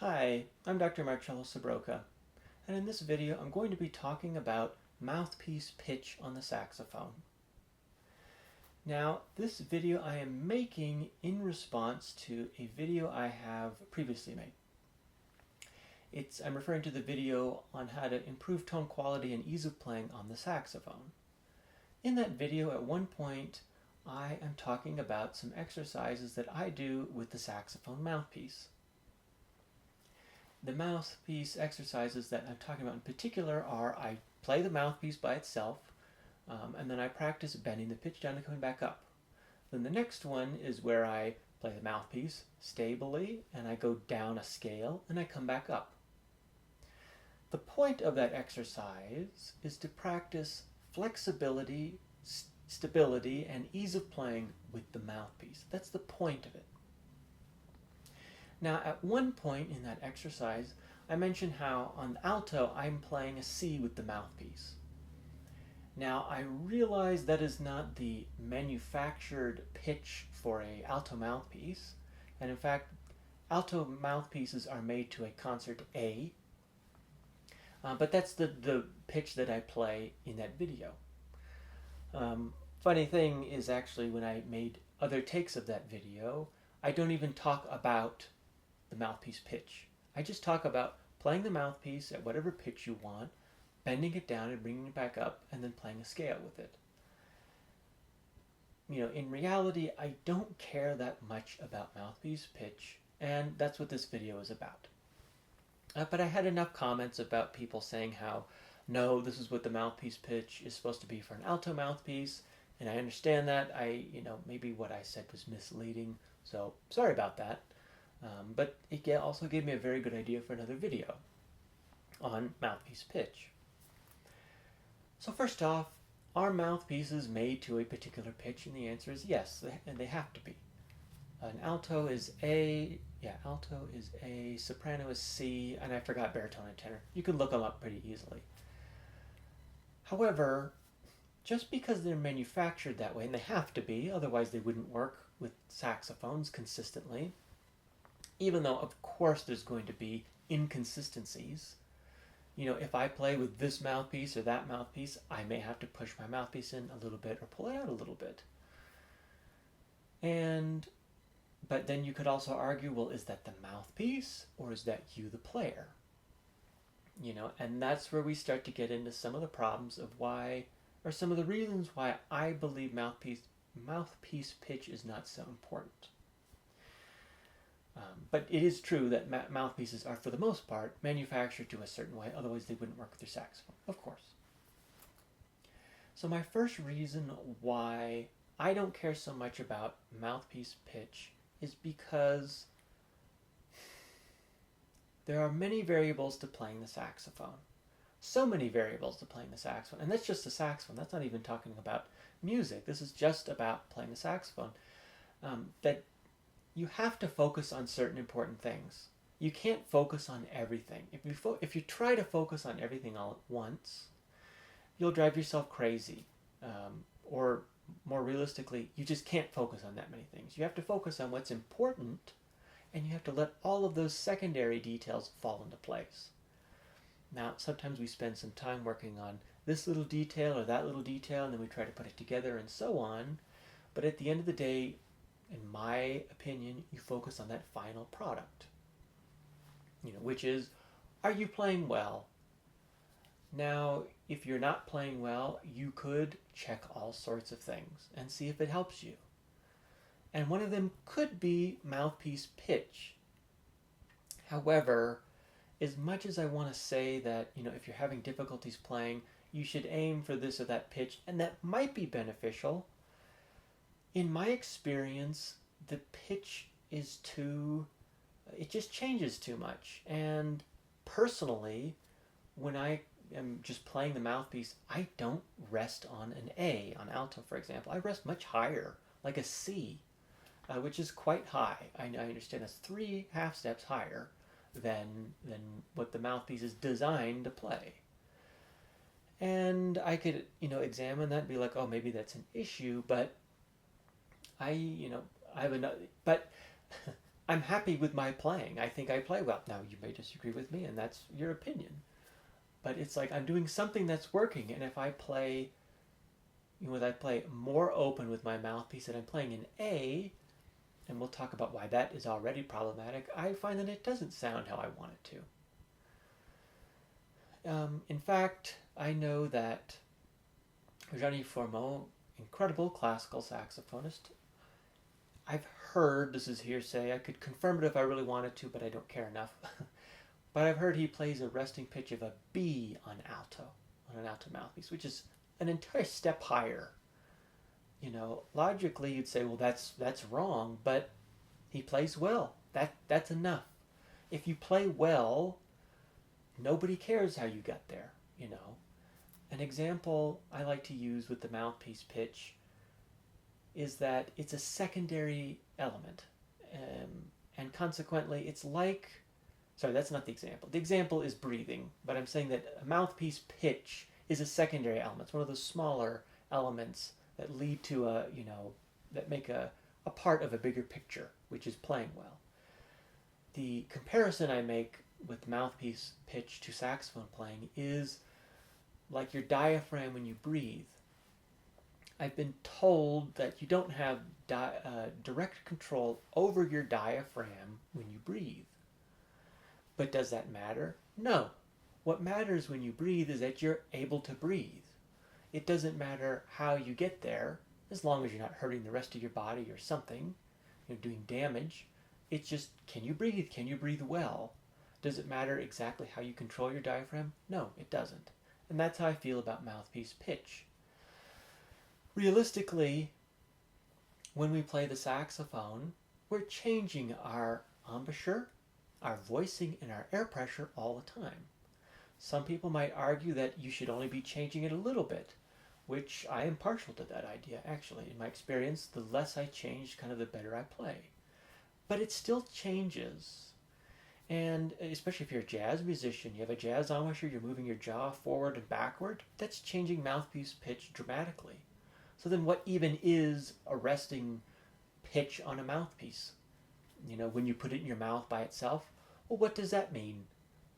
Hi, I'm Dr. Marcello Sbrocca, and in this video I'm going to be talking about mouthpiece pitch on the saxophone. Now, this video I am making in response to a video I have previously made. I'm referring to the video on how to improve tone quality and ease of playing on the saxophone. In that video, at one point, I am talking about some exercises that I do with the saxophone mouthpiece. The mouthpiece exercises that I'm talking about in particular are I play the mouthpiece by itself, and then I practice bending the pitch down and coming back up. Then the next one is where I play the mouthpiece stably, and I go down a scale, and I come back up. The point of that exercise is to practice flexibility, stability, and ease of playing with the mouthpiece. That's the point of it. Now, at one point in that exercise, I mentioned how on the alto I'm playing a C with the mouthpiece. Now, I realize that is not the manufactured pitch for an alto mouthpiece, and in fact, alto mouthpieces are made to a concert A, but that's the pitch that I play in that video. Funny thing is actually when I made other takes of that video, I don't even talk about the mouthpiece pitch. I just talk about playing the mouthpiece at whatever pitch you want, bending it down and bringing it back up, and then playing a scale with it. In reality, I don't care that much about mouthpiece pitch, and that's what this video is about. But I had enough comments about people saying how, no, this is what the mouthpiece pitch is supposed to be for an alto mouthpiece, and I understand that. Maybe what I said was misleading, so sorry about that. But it also gave me a very good idea for another video on mouthpiece pitch. So first off, are mouthpieces made to a particular pitch? And the answer is yes, and they have to be. An alto is A, soprano is C, and I forgot baritone and tenor. You can look them up pretty easily. However, just because they're manufactured that way, and they have to be, otherwise they wouldn't work with saxophones consistently, even though of course there's going to be inconsistencies. If I play with this mouthpiece or that mouthpiece, I may have to push my mouthpiece in a little bit or pull it out a little bit. But then you could also argue, well, is that the mouthpiece or is that you, the player? And that's where we start to get into some of the problems of why, or some of the reasons why I believe mouthpiece pitch is not so important. But it is true that mouthpieces are, for the most part, manufactured to a certain way, otherwise they wouldn't work with your saxophone, of course. So my first reason why I don't care so much about mouthpiece pitch is because there are many variables to playing the saxophone. So many variables to playing the saxophone, and that's just the saxophone. That's not even talking about music. This is just about playing the saxophone. That you have to focus on certain important things. You can't focus on everything. If you try to focus on everything all at once, you'll drive yourself crazy. Or more realistically, you just can't focus on that many things. You have to focus on what's important, and you have to let all of those secondary details fall into place. Now, sometimes we spend some time working on this little detail or that little detail, and then we try to put it together and so on. But at the end of the day, in my opinion, you focus on that final product, which is, are you playing well? Now, if you're not playing well, you could check all sorts of things and see if it helps you. And one of them could be mouthpiece pitch. However, as much as I want to say that, if you're having difficulties playing, you should aim for this or that pitch, and that might be beneficial, in my experience, the pitch is it just changes too much. And personally, when I am just playing the mouthpiece, I don't rest on an A, on alto for example. I rest much higher, like a C, which is quite high. I understand that's 3 half steps higher than what the mouthpiece is designed to play. And I could, examine that and be like, oh, maybe that's an issue, but I have another, but I'm happy with my playing. I think I play well. Now, you may disagree with me, and that's your opinion. But it's like I'm doing something that's working, and if I play, I play more open with my mouthpiece and I'm playing in A, and we'll talk about why that is already problematic, I find that it doesn't sound how I want it to. In fact, I know that Gianni Formeau, incredible classical saxophonist, I've heard, this is hearsay, I could confirm it if I really wanted to, but I don't care enough. But I've heard he plays a resting pitch of a B on an alto mouthpiece, which is an entire step higher. Logically you'd say, well, that's wrong, but he plays well. That's enough. If you play well, nobody cares how you got there. An example I like to use with the mouthpiece pitch is that it's a secondary element. And consequently, it's like... Sorry, that's not the example. The example is breathing, but I'm saying that a mouthpiece pitch is a secondary element. It's one of those smaller elements that lead to that make a part of a bigger picture, which is playing well. The comparison I make with mouthpiece pitch to saxophone playing is like your diaphragm when you breathe. I've been told that you don't have direct control over your diaphragm when you breathe. But does that matter? No. What matters when you breathe is that you're able to breathe. It doesn't matter how you get there, as long as you're not hurting the rest of your body or something, doing damage. It's just, can you breathe? Can you breathe well? Does it matter exactly how you control your diaphragm? No, it doesn't. And that's how I feel about mouthpiece pitch. Realistically, when we play the saxophone, we're changing our embouchure, our voicing, and our air pressure all the time. Some people might argue that you should only be changing it a little bit, which I am partial to that idea, actually. In my experience, the less I change, the better I play. But it still changes. And especially if you're a jazz musician, you have a jazz embouchure, you're moving your jaw forward and backward, that's changing mouthpiece pitch dramatically. So then what even is a resting pitch on a mouthpiece? When you put it in your mouth by itself, well, what does that mean?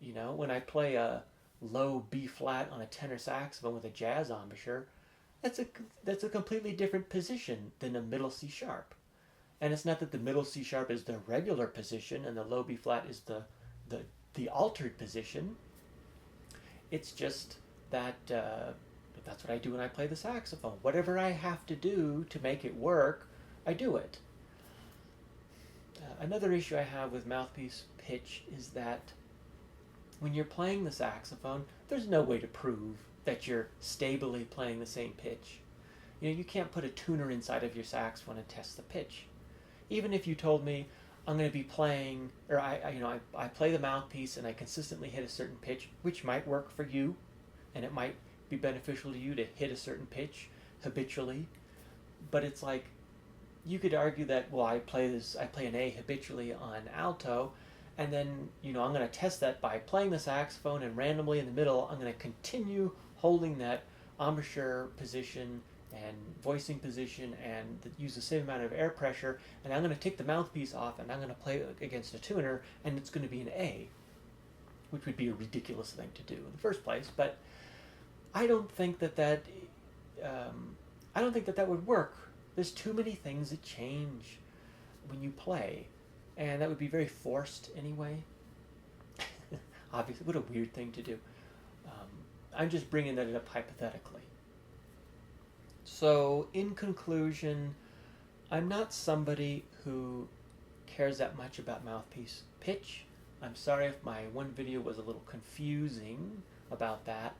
When I play a low B flat on a tenor saxophone with a jazz embouchure, that's a completely different position than a middle C sharp. And it's not that the middle C sharp is the regular position and the low B flat is the altered position. It's just that that's what I do when I play the saxophone. Whatever I have to do to make it work, I do it. Another issue I have with mouthpiece pitch is that when you're playing the saxophone, there's no way to prove that you're stably playing the same pitch. You can't put a tuner inside of your saxophone and test the pitch. Even if you told me I'm going to be playing, or I play the mouthpiece and I consistently hit a certain pitch, which might work for you, and it might be beneficial to you to hit a certain pitch habitually, but it's like, you could argue that, well, I play an A habitually on alto, and then, I'm going to test that by playing the saxophone, and randomly in the middle, I'm going to continue holding that embouchure position and voicing position and use the same amount of air pressure, and I'm going to take the mouthpiece off, and I'm going to play against a tuner, and it's going to be an A, which would be a ridiculous thing to do in the first place, but I don't think that would work. There's too many things that change when you play, and that would be very forced anyway. Obviously, what a weird thing to do. I'm just bringing that up hypothetically. So, in conclusion, I'm not somebody who cares that much about mouthpiece pitch. I'm sorry if my one video was a little confusing about that.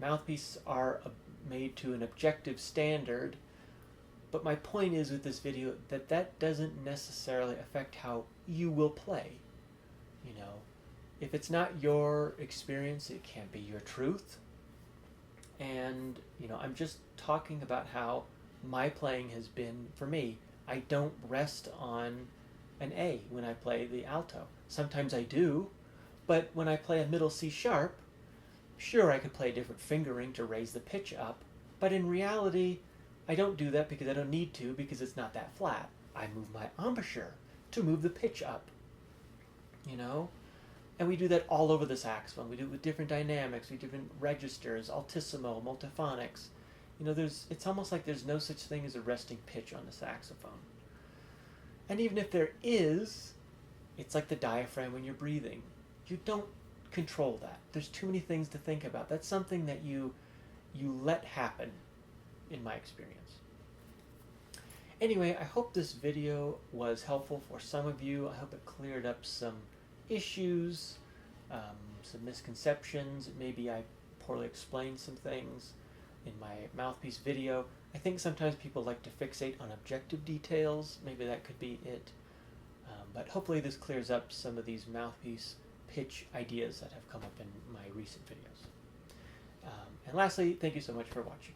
Mouthpieces are made to an objective standard, but my point is with this video that doesn't necessarily affect how you will play. If it's not your experience, it can't be your truth. And I'm just talking about how my playing has been for me. I don't rest on an A when I play the alto. Sometimes I do, but when I play a middle C sharp, sure, I could play a different fingering to raise the pitch up, but in reality, I don't do that because I don't need to, because it's not that flat. I move my embouchure to move the pitch up, you know? And we do that all over the saxophone. We do it with different dynamics, with different registers, altissimo, multiphonics. You know, it's almost like there's no such thing as a resting pitch on the saxophone. And even if there is, it's like the diaphragm when you're breathing. You don't control that. There's too many things to think about. That's something that you let happen, in my experience. Anyway, I hope this video was helpful for some of you. I hope it cleared up some issues, some misconceptions. Maybe I poorly explained some things in my Mouthpiece video. I think sometimes people like to fixate on objective details. Maybe that could be it. But hopefully this clears up some of these Mouthpiece pitch ideas that have come up in my recent videos. And lastly, thank you so much for watching.